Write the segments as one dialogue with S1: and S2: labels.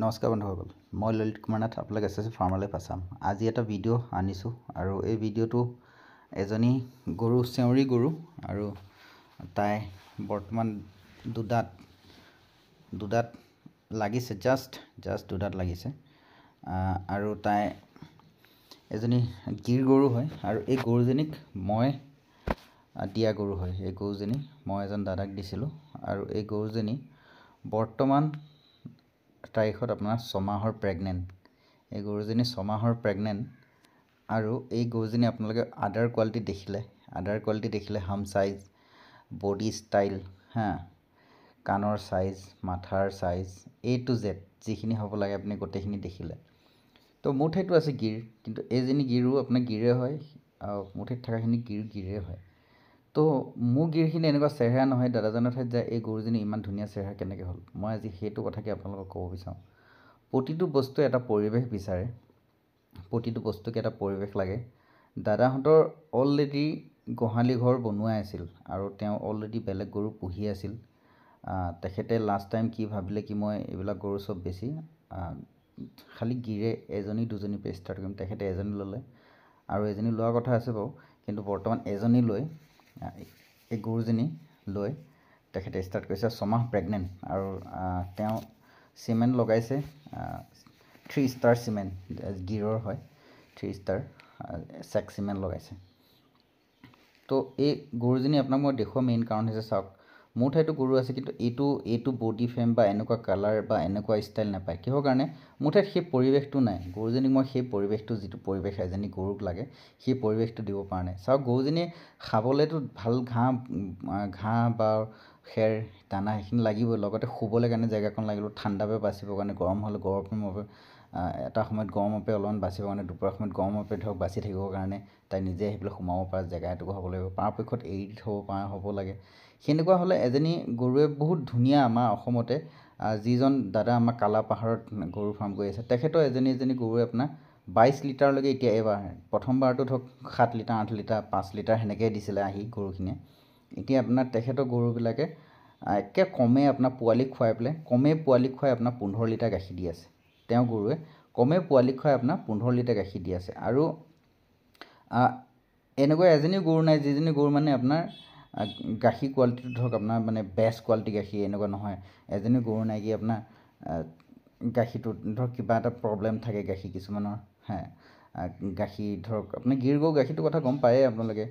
S1: নমস্কাৰ বন্ধুসকল, মই ললিত কুমাৰ নাথ, আপোনালোক এছ ফাৰ্মাৰ লাইফ আছাম। আজি এটা ভিডিঅ' আনিছোঁ আৰু এই ভিডিঅ'টো এজনী গৰু, চেউৰী গৰু, আৰু তাই বৰ্তমান দুদাঁত লাগিছে, জাষ্ট দুদাঁত লাগিছে। আৰু তাই এজনী গিৰ গৰু হয় আৰু এই গৰুজনীক মই দিয়া গৰু হয়। এই গৰুজনী মই এজন দাদাক দিছিলোঁ আৰু এই গৰুজনী বৰ্তমান তাৰিখত আপোনাৰ 6 মাহৰ প্ৰেগনেণ্ট। এই গৰুজনী 6 মাহৰ প্ৰেগনেণ্ট আৰু এই গৰুজনী আপোনালোকে আদাৰ কোৱালিটি দেখিলে হাম চাইজ, বডি ষ্টাইল, কাণৰ চাইজ, মাথাৰ চাইজ, A to Z যিখিনি হ'ব লাগে আপুনি গোটেইখিনি দেখিলে। তো মোৰ ঠাইতো আছে গিৰ, কিন্তু এইজনী গিৰো আপোনাৰ গিৰে হয়, মোৰ ঠাইত থকাখিনি গিৰে হয়। তো মোৰ গিৰখিনি এনেকুৱা চেহেৰা নহয়, দাদাজনৰ ঠাইত যায় এই গৰুজনী ইমান ধুনীয়া চেহেৰা কেনেকৈ হ'ল। মই আজি সেইটো কথাকে আপোনালোকক ক'ব বিচাৰোঁ। প্ৰতিটো বস্তুৱে এটা পৰিৱেশ বিচাৰে, প্ৰতিটো বস্তুকে এটা পৰিৱেশ লাগে। দাদাহঁতৰ অলৰেডি গোহালি ঘৰ বনোৱাই আছিল আৰু তেওঁ অলৰেডি বেলেগ গৰু পুহি আছিল। তেখেতে লাষ্ট টাইম কি ভাবিলে কি মই এইবিলাক গৰু চব বেছি খালি গিৰে এজনী দুজনীৰ ষ্টাৰ্ট কৰিম। তেখেতে এজনী ল'লে আৰু এজনী লোৱাৰ কথা আছে বাৰু, কিন্তু বৰ্তমান এজনী লৈ এই গৰুজনী লৈ তেখেতে ষ্টাৰ্ট কৰিছে। 6 মাহ প্ৰেগনেণ্ট আৰু তেওঁ চিমেণ্ট লগাইছে, 3 ষ্টাৰ চিমেণ্ট, গিৰৰ হয়, 3 ষ্টাৰ চেক চিমেণ্ট লগাইছে। তো এই গৰুজনী আপোনাক মই দেখুওৱা মেইন কাৰণ হৈছে, চাওক মোৰ ঠাইতো গৰু আছে, কিন্তু এইটো বডি ফ্ৰেম বা এনেকুৱা কালাৰ বা এনেকুৱা ষ্টাইল নাপায়। কিহৰ কাৰণে? মোৰ ঠাইত সেই পৰিৱেশটো নাই। গৰুজনীক মই সেই পৰিৱেশটো, যিটো পৰিৱেশ এজনী গৰুক লাগে, সেই পৰিৱেশটো দিব পৰা নাই। চাওক গৰুজনীয়ে খাবলৈতো ভাল ঘাঁহ বা খেৰ দানা সেইখিনি লাগিবই, লগতে শুবলৈ কাৰণে জেগাকণ লাগিব, ঠাণ্ডাৰ পৰা বাচিবৰ কাৰণে, গৰম হ'লে গৰমৰ পৰা এটা সময়ত গৰমৰ পৰা অলপমান বাচিবৰ কাৰণে, দুপৰীয়া সময়ত গৰমৰ পৰা ধৰক বাচি থাকিবৰ কাৰণে তাই নিজে আহি পেলাই সোমাব পৰা জেগা এটুকুৰ হ'ব লাগিব, পৰাপক্ষত এৰি দি থ'ব পৰা হ'ব লাগে। সেনেকুৱা হ'লে এজনী গৰুৱে বহুত ধুনীয়া। আমাৰ অসমতে যিজন দাদা আমাৰ কালাপাহাৰত গৰু ফাৰ্ম কৰি আছে, তেখেতৰ এজনী গৰুৱে আপোনাৰ 22 লিটাৰলৈকে এতিয়া এইবাৰ, প্ৰথমবাৰটো ধৰক 7 লিটাৰ 8 লিটাৰ 5 লিটাৰ সেনেকৈ দিছিলে আহি গৰুখিনিয়ে। এতিয়া আপোনাৰ তেখেতৰ গৰুবিলাকে একে কমে আপোনাৰ পোৱালি খুৱাই পেলাই, আপোনাৰ 15 লিটাৰ গাখীৰ দি আছে। তেওঁ গৰুৱে কমে পোৱালি খুৱাই আপোনাৰ 15 লিটাৰ গাখীৰ দি আছে। আৰু এনেকুৱা এজনী গৰু নাই যিজনী গৰু মানে আপোনাৰ গাখীৰ কোৱালিটিটো ধৰক আপোনাৰ মানে বেষ্ট কোৱালিটি গাখীৰ এনেকুৱা নহয়। এজনী গৰু নাই কি আপোনাৰ গাখীৰটো ধৰক কিবা এটা প্ৰব্লেম থাকে গাখীৰ কিছুমানৰ, গাখীৰ ধৰক আপুনি গিৰ গৰু গাখীৰটোৰ কথা গম পায়েই আপোনালোকে।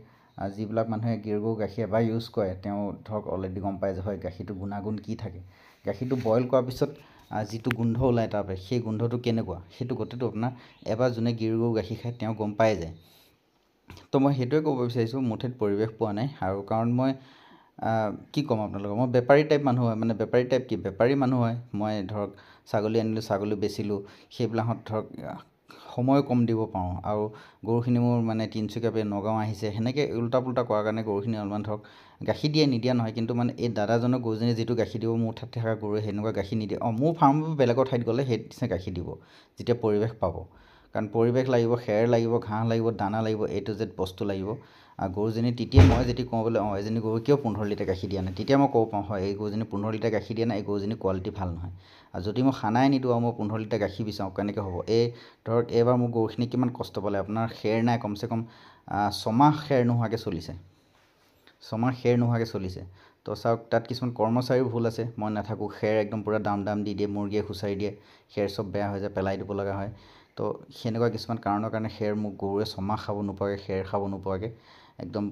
S1: যিবিলাক মানুহে গিৰ গৰু গাখীৰ এবাৰ ইউজ কৰে, তেওঁ ধৰক অলৰেডি গম পায় যে হয় গাখীৰটো গুণাগুণ কি থাকে। গাখীৰটো বইল কৰাৰ পিছত যিটো গোন্ধ ওলায় তাৰপৰা, সেই গোন্ধটো কেনেকুৱা, সেইটো গোটেইটো আপোনাৰ এবাৰ যোনে গিৰ গৰু গাখীৰ খায় তেওঁ গম পাই যায়। তো মই সেইটোৱে ক'ব বিচাৰিছোঁ, মোৰ ঠাইত পৰিৱেশ পোৱা নাই। আৰু কাৰণ মই কি ক'ম আপোনালোকক, মই বেপাৰী টাইপ মানুহ হয়, মানে বেপাৰী টাইপ কি, বেপাৰী মানুহ হয়। মই ধৰক ছাগলী আনিলোঁ, ছাগলী বেচিলোঁ, সেইবিলাকত ধৰক সময় কম দিব পাৰোঁ। আৰু গৰুখিনি মোৰ মানে তিনিচুকীয়াৰ পৰা নগাঁও আহিছে, সেনেকৈ উল্টা পুল্টা কৰাৰ কাৰণে গৰুখিনি অলপমান ধৰক গাখীৰ দিয়ে নিদিয়া নহয়, কিন্তু মানে এই দাদাজনৰ গৰুজনীয়ে যিটো গাখীৰ দিব মোৰ ঠাইত থকা গৰুৱে সেনেকুৱা গাখীৰ নিদিয়ে। মোৰ ফাৰ্মৰ বেলেগৰ ঠাইত গ'লে সেই নিচিনা গাখীৰ দিব, যেতিয়া পৰিৱেশ পাব। কাৰণ পৰিৱেশ লাগিব, খেৰ লাগিব, ঘাঁহ লাগিব, দানা লাগিব, A to Z বস্তু লাগিব। গৰুজনী তেতিয়া মই যদি কওঁ বোলে এজনী গৰু কিয় 15 লিটাৰ গাখীৰ দিয়া নাই, তেতিয়া মই ক'ব পাৰোঁ হয় এই গৰুজনী 15 লিটাৰ গাখীৰ দিয়া নাই, এই গৰুজনীৰ কোৱালিটি ভাল নহয়। আৰু যদি মই খানাই নিদিওঁ আৰু মই 15 লিটাৰ গাখীৰ বিচাৰোঁ, কেনেকৈ হ'ব? ধৰক এইবাৰ মোৰ গৰুখিনি কিমান কষ্ট পালে, আপোনাৰ খেৰ নাই, কমচে কম 6 মাহ খেৰ নোহোৱাকৈ চলিছে, 6 মাহ খেৰ নোহোৱাকৈ চলিছে। তো চাওক তাত কিছুমান কৰ্মচাৰীৰ ভুল আছে, মই নাথাকোঁ, খেৰ একদম পূৰা দাম দি দিয়ে, মুৰ্গীয়ে খুচাৰি দিয়ে, খেৰ চব বেয়া হৈ যায়, পেলাই দিব লগা হয়। তো সেনেকুৱা কিছুমান কাৰণৰ কাৰণে খেৰ মোক গৰুৱে 6 মাহ খাব নোপোৱাকৈ, খেৰ খাব নোপোৱাকৈ একদম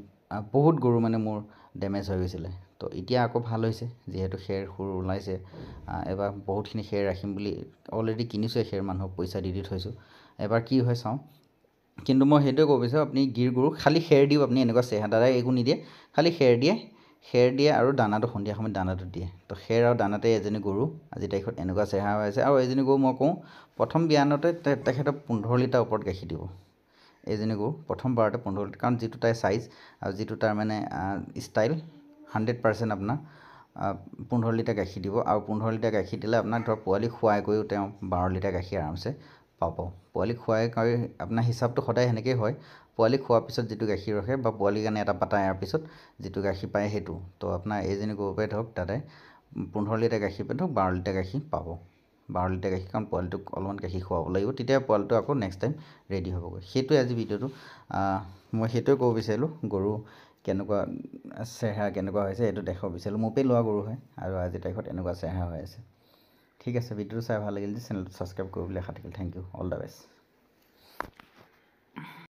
S1: বহুত গৰু মানে মোৰ ডেমেজ হৈ গৈছিলে। তো এতিয়া আকৌ ভাল হৈছে, যিহেতু খেৰ সুৰ ওলাইছে। এবাৰ বহুতখিনি খেৰ ৰাখিম বুলি অলৰেডি কিনিছোঁৱে, খেৰ মানুহক পইচা দি থৈছোঁ, এবাৰ কি হয় চাওঁ। কিন্তু মই সেইটোৱে ক'ব বিচাৰোঁ, আপুনি গিৰ গৰু খালী খেৰ দিওঁ, আপুনি এনেকুৱা চেহেৰা দাদাই একো নিদিয়ে, খালী খেৰ দিয়ে আৰু দানাটো সন্ধিয়া সময়ত দানাটো দিয়ে। তো খেৰ আৰু দানাতে এজনী গৰু আজিৰ তাৰিখত এনেকুৱা চেহেৰা হৈ আছে। আৰু এজনী গৰু মই কওঁ প্ৰথম বিয়ানতে তেখেতক 15 লিটাৰ ওপৰত গাখীৰ দিব। এইজনী গৰু প্ৰথম বাৰতে 15 লিটাৰ, কাৰণ যিটো তাইৰ চাইজ আৰু যিটো তাৰ মানে ষ্টাইল, 100% আপোনাৰ 15 লিটাৰ গাখীৰ দিব। আৰু 15 লিটাৰ গাখীৰ দিলে আপোনাৰ ধৰক পোৱালি খুৱাই কৰিও তেওঁ 12 লিটাৰ গাখীৰ আৰামছে পাব। পোৱালি খুৱাই কৰি আপোনাৰ হিচাপটো সদায় সেনেকৈয়ে হয়, পোৱালি খোৱাৰ পিছত যিটো গাখীৰ ৰখে বা পোৱালিৰ কাৰণে এটা পাতা ইয়াৰ পিছত যিটো গাখীৰ পায় সেইটো। তো আপোনাৰ এইজনী গৰুৰ পৰাই ধৰক দাদাই 15 লিটাৰ গাখীৰ পাই ধৰক 12 লিটাৰ গাখীৰ পাব। 12 লিটাৰ গাখীৰ, কাৰণ পোৱালিটোক অলপমান গাখীৰ খুৱাব লাগিব, তেতিয়া পোৱালিটো আকৌ নেক্সট টাইম ৰেডি হ'বগৈ। সেইটোৱে আজি ভিডিঅ'টো, মই সেইটোৱে ক'ব বিচাৰিলোঁ। গৰু কেনেকুৱা চেহেৰা কেনেকুৱা হৈছে এইটো দেখাব বিচাৰিলোঁ। মোৰ পৰাই লোৱা গৰু হয় আৰু আজিৰ তাৰিখত এনেকুৱা চেহেৰা হৈ আছে। ঠিক আছে, ভিডিঅ'টো চাই ভাল লাগিল যে চেনেলটো ছাবস্ক্ৰাইব কৰিবলৈ আশা থাকিল। Thank you, all the best.